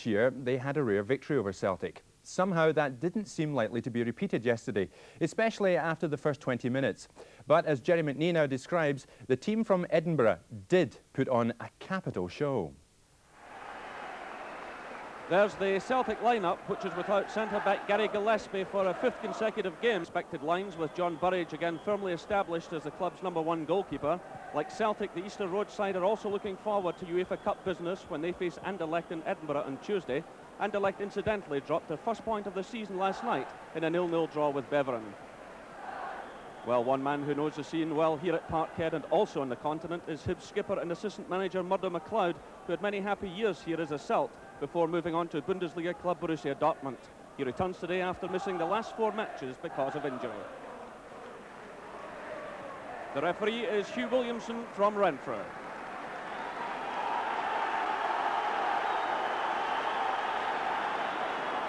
This year, they had a rare victory over Celtic. Somehow that didn't seem likely to be repeated yesterday, especially after the first 20 minutes. But as Jerry McNee now describes, the team from Edinburgh did put on a capital show. There's the Celtic lineup, which is without centre-back Gary Gillespie for a fifth consecutive game. Expected lines with John Burridge again firmly established as the club's #1 goalkeeper. Like Celtic, the Easter Road side are also looking forward to UEFA Cup business when they face Anderlecht in Edinburgh on Tuesday. Anderlecht incidentally dropped their first point of the season last night in a 0-0 draw with Beveren. Well, one man who knows the scene well here at Parkhead and also on the continent is Hibs skipper and assistant manager Murdo McLeod, who had many happy years here as a Celt before moving on to Bundesliga club Borussia Dortmund. He returns today after missing the last 4 matches because of injury. The referee is Hugh Williamson from Renfrew.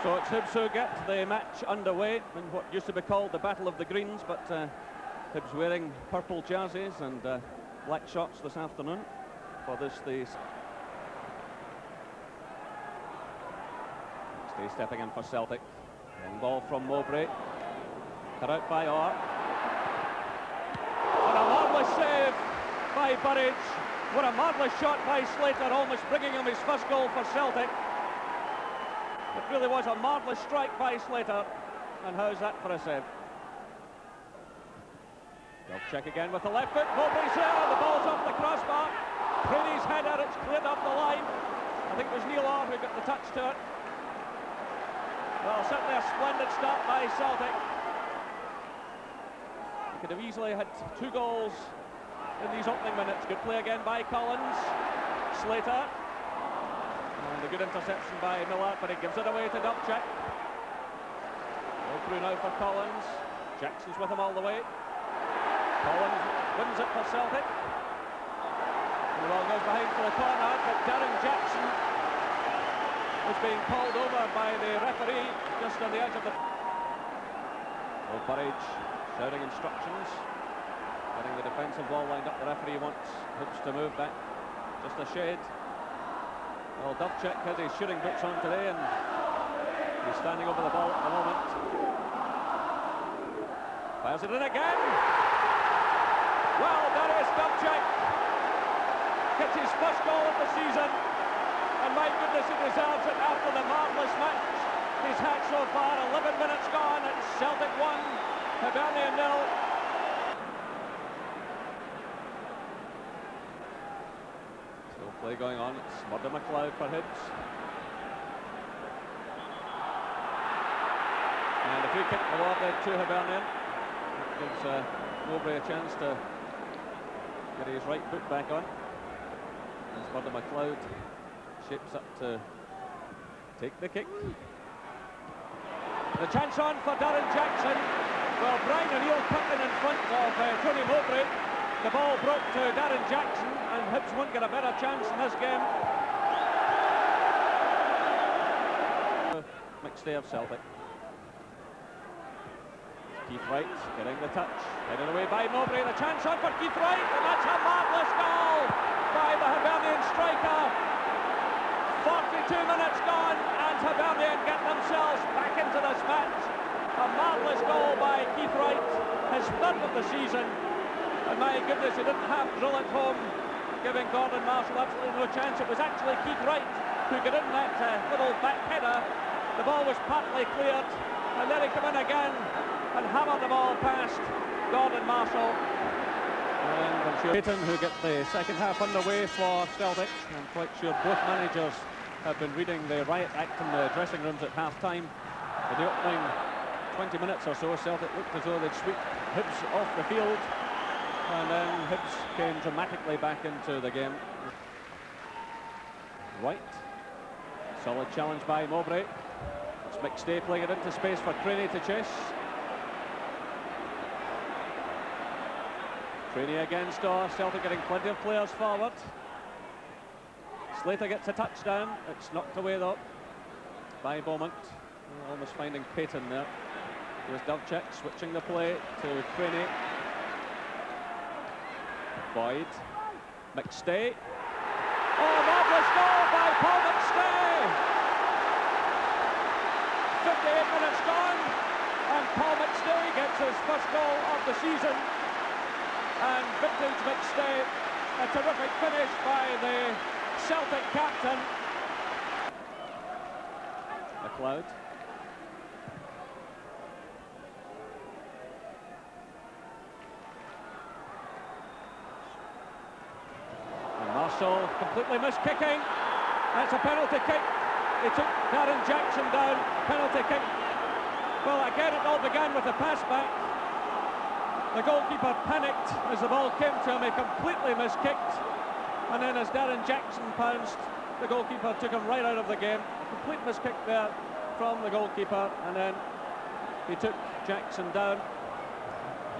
So it's Hibs who get the match underway in what used to be called the Battle of the Greens, but Hibs wearing purple jerseys and black shorts this afternoon for this. McStay stepping in for Celtic. Long ball from Mowbray. Cut out by Orr. What a marvellous save by Burridge. What a marvellous shot by Slater, almost bringing him his first goal for Celtic. It really was a marvellous strike by Slater. And how's that for a save? Wdowczyk again with the left foot. Mowbray's there. The ball's off the crossbar. Craney's header. It's cleared off the line. I think it was Neil Orr who got the touch to it. Well, certainly a splendid start by Celtic. He could have easily had 2 goals in these opening minutes. Good play again by Collins. Slater. And a good interception by Miller, but he gives it away to Wdowczyk. Go through now for Collins. Jackson's with him all the way. Collins wins it for Celtic. And the ball goes behind for the corner, but Darren Jackson was being called over by the referee just on the edge of the... Oh, Burridge shouting instructions. Getting the defensive ball lined up. The referee wants Hibs to move back just a shade. Well, Wdowczyk has his shooting boots on today and he's standing over the ball at the moment. Fires it in again. Well, Darius Wdowczyk gets his first goal of the season, and my goodness, he deserves it after the marvellous match he's had so far. 11 minutes gone, it's Celtic 1, Hibernian 0. Play going on. It's Murdo McLeod for Hibs. And a free kick awarded to Hibernian. That gives Mowbray a chance to get his right foot back on. As Murdo McLeod shapes up to take the kick. The chance on for Darren Jackson. Well, Brian O'Neill cutting in front of Tony Mowbray. The ball broke to Darren Jackson, and Hibs won't get a better chance in this game. McStay of Celtic. Keith Wright getting the touch, headed away by Mowbray. The chance on for Keith Wright, and that's a marvellous goal by the Hibernian striker. 42 minutes gone, and Hibernian get themselves back into this match. A marvellous goal by Keith Wright, his 3rd of the season. And my goodness, he didn't have drill at home, giving Gordon Marshall absolutely no chance. It was actually Keith Wright who got in that little back header. The ball was partly cleared, and then he came in again and hammered the ball past Gordon Marshall. And I'm sure Payton, who get the second half underway for Celtic. I'm quite sure both managers have been reading the riot act in the dressing rooms at half-time. In the opening 20 minutes or so, Celtic looked as though they'd sweep Hibs off the field. And then Hibs came dramatically back into the game. Wright. Solid challenge by Mowbray. It's McStay playing it into space for Craney to chase. Craney against Orr. Celtic getting plenty of players forward. Slater gets a touchdown. It's knocked away though by Beaumont. Almost finding Payton there. Here's Wdowczyk switching the play to Craney. Boyd, McStay. Oh, marvellous goal by Paul McStay! minutes gone, and Paul McStay gets his first goal of the season. And vintage McStay, a terrific finish by the Celtic captain. McLeod. And Marshall completely missed kicking. That's a penalty kick. He took Darren Jackson down. Penalty kick. Well, again, it all began with a pass back. The goalkeeper panicked as the ball came to him. He completely miskicked. And then as Darren Jackson pounced, the goalkeeper took him right out of the game. A complete miskick there from the goalkeeper, and then he took Jackson down.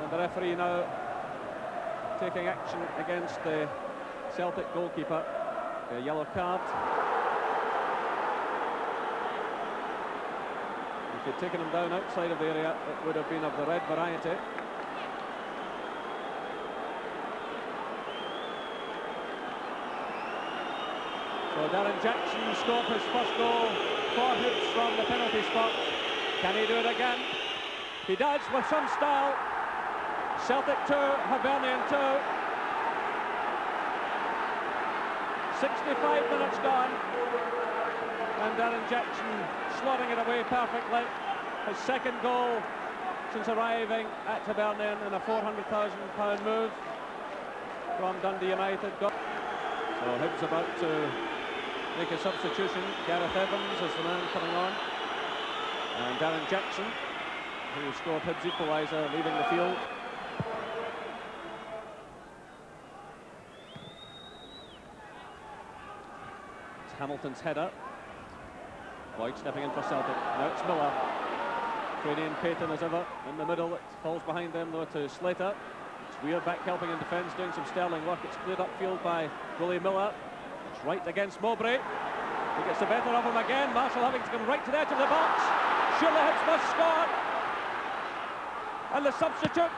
And the referee now taking action against the Celtic goalkeeper. A yellow card. If he'd taken him down outside of the area, it would have been of the red variety. So Darren Jackson scored his first goal for Hibs from the penalty spot. Can he do it again? He does, with some style. Celtic 2, Hibernian 2. 65 minutes gone. And Darren Jackson slotting it away perfectly. His second goal since arriving at Hibernian in a £400,000 move from Dundee United. So Hibs about to make a substitution. Gareth Evans is the man coming on. And Darren Jackson, who scored Hibs' equaliser, leaving the field. It's Hamilton's header. Wright stepping in for Celtic. Now it's Miller. Ukrainian Payton as ever in the middle. It falls behind them though to Slater. It's Weir back helping in defence, doing some sterling work. It's cleared upfield by Willie Miller. It's Wright against Mowbray. He gets the better of him again. Marshall having to come right to the edge of the box. Surely Hibs must score. And the substitute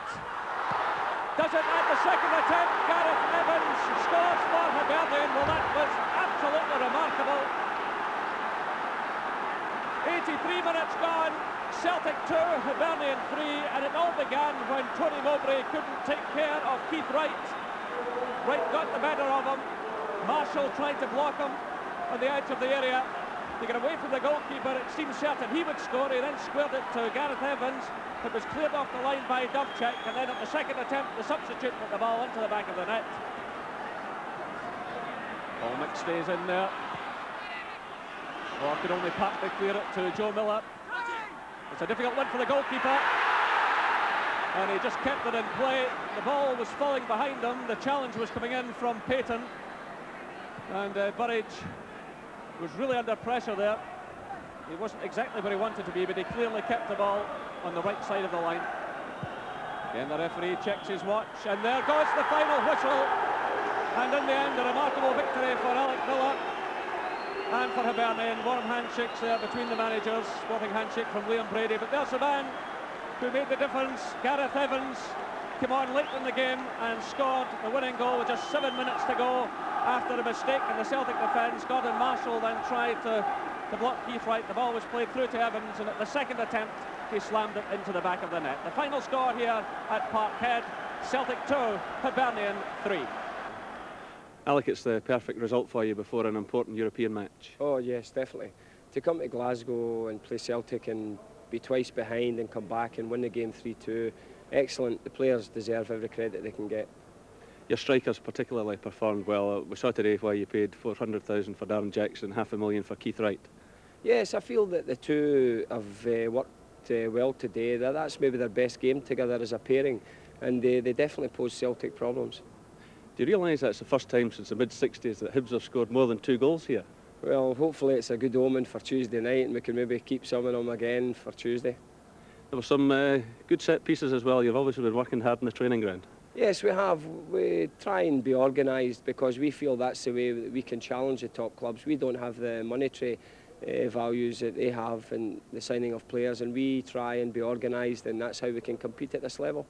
does it at the second attempt. Gareth Evans scores for Hibernian. Well, that was absolutely remarkable. 83 minutes gone. Celtic 2, Hibernian 3, and it all began when Tony Mowbray couldn't take care of Keith Wright. Wright got the better of him. Marshall tried to block him on the edge of the area to get away from the goalkeeper. It seemed certain he would score. He then squared it to Gareth Evans. It was cleared off the line by Wdowczyk, and then at the second attempt the substitute put the ball into the back of the net. Paul McStay's in there. Or could only partly clear it to Joe Miller. It's a difficult one for the goalkeeper, and he just kept it in play. The ball was falling behind him. The challenge was coming in from Payton, and Burridge was really under pressure there. He wasn't exactly where he wanted to be, but he clearly kept the ball on the right side of the line. Again, the referee checks his watch, and there goes the final whistle. And in the end, a remarkable victory for Alec Miller and for Hibernian. Warm handshakes there between the managers. Sporting handshake from Liam Brady, but there's the man who made the difference. Gareth Evans came on late in the game and scored the winning goal with just 7 minutes to go after a mistake in the Celtic defence. Gordon Marshall then tried to block Keith Wright. The ball was played through to Evans, and at the second attempt he slammed it into the back of the net. The final score here at Parkhead: Celtic 2, Hibernian 3. Alec, it's the perfect result for you before an important European match. Oh yes, definitely. To come to Glasgow and play Celtic and be twice behind and come back and win the game 3-2, excellent. The players deserve every credit they can get. Your strikers particularly performed well. We saw today why you paid $400,000 for Darren Jackson, $500,000 for Keith Wright. Yes, I feel that the two have worked well today. That's maybe their best game together as a pairing, and they definitely pose Celtic problems. Do you realise that's the first time since the mid-60s that Hibs have scored more than 2 goals here? Well, hopefully it's a good omen for Tuesday night, and we can maybe keep some of them again for Tuesday. There were some good set pieces as well. You've obviously been working hard in the training ground. Yes, we have. We try and be organised because we feel that's the way that we can challenge the top clubs. We don't have the monetary values that they have in the signing of players, and we try and be organised, and that's how we can compete at this level.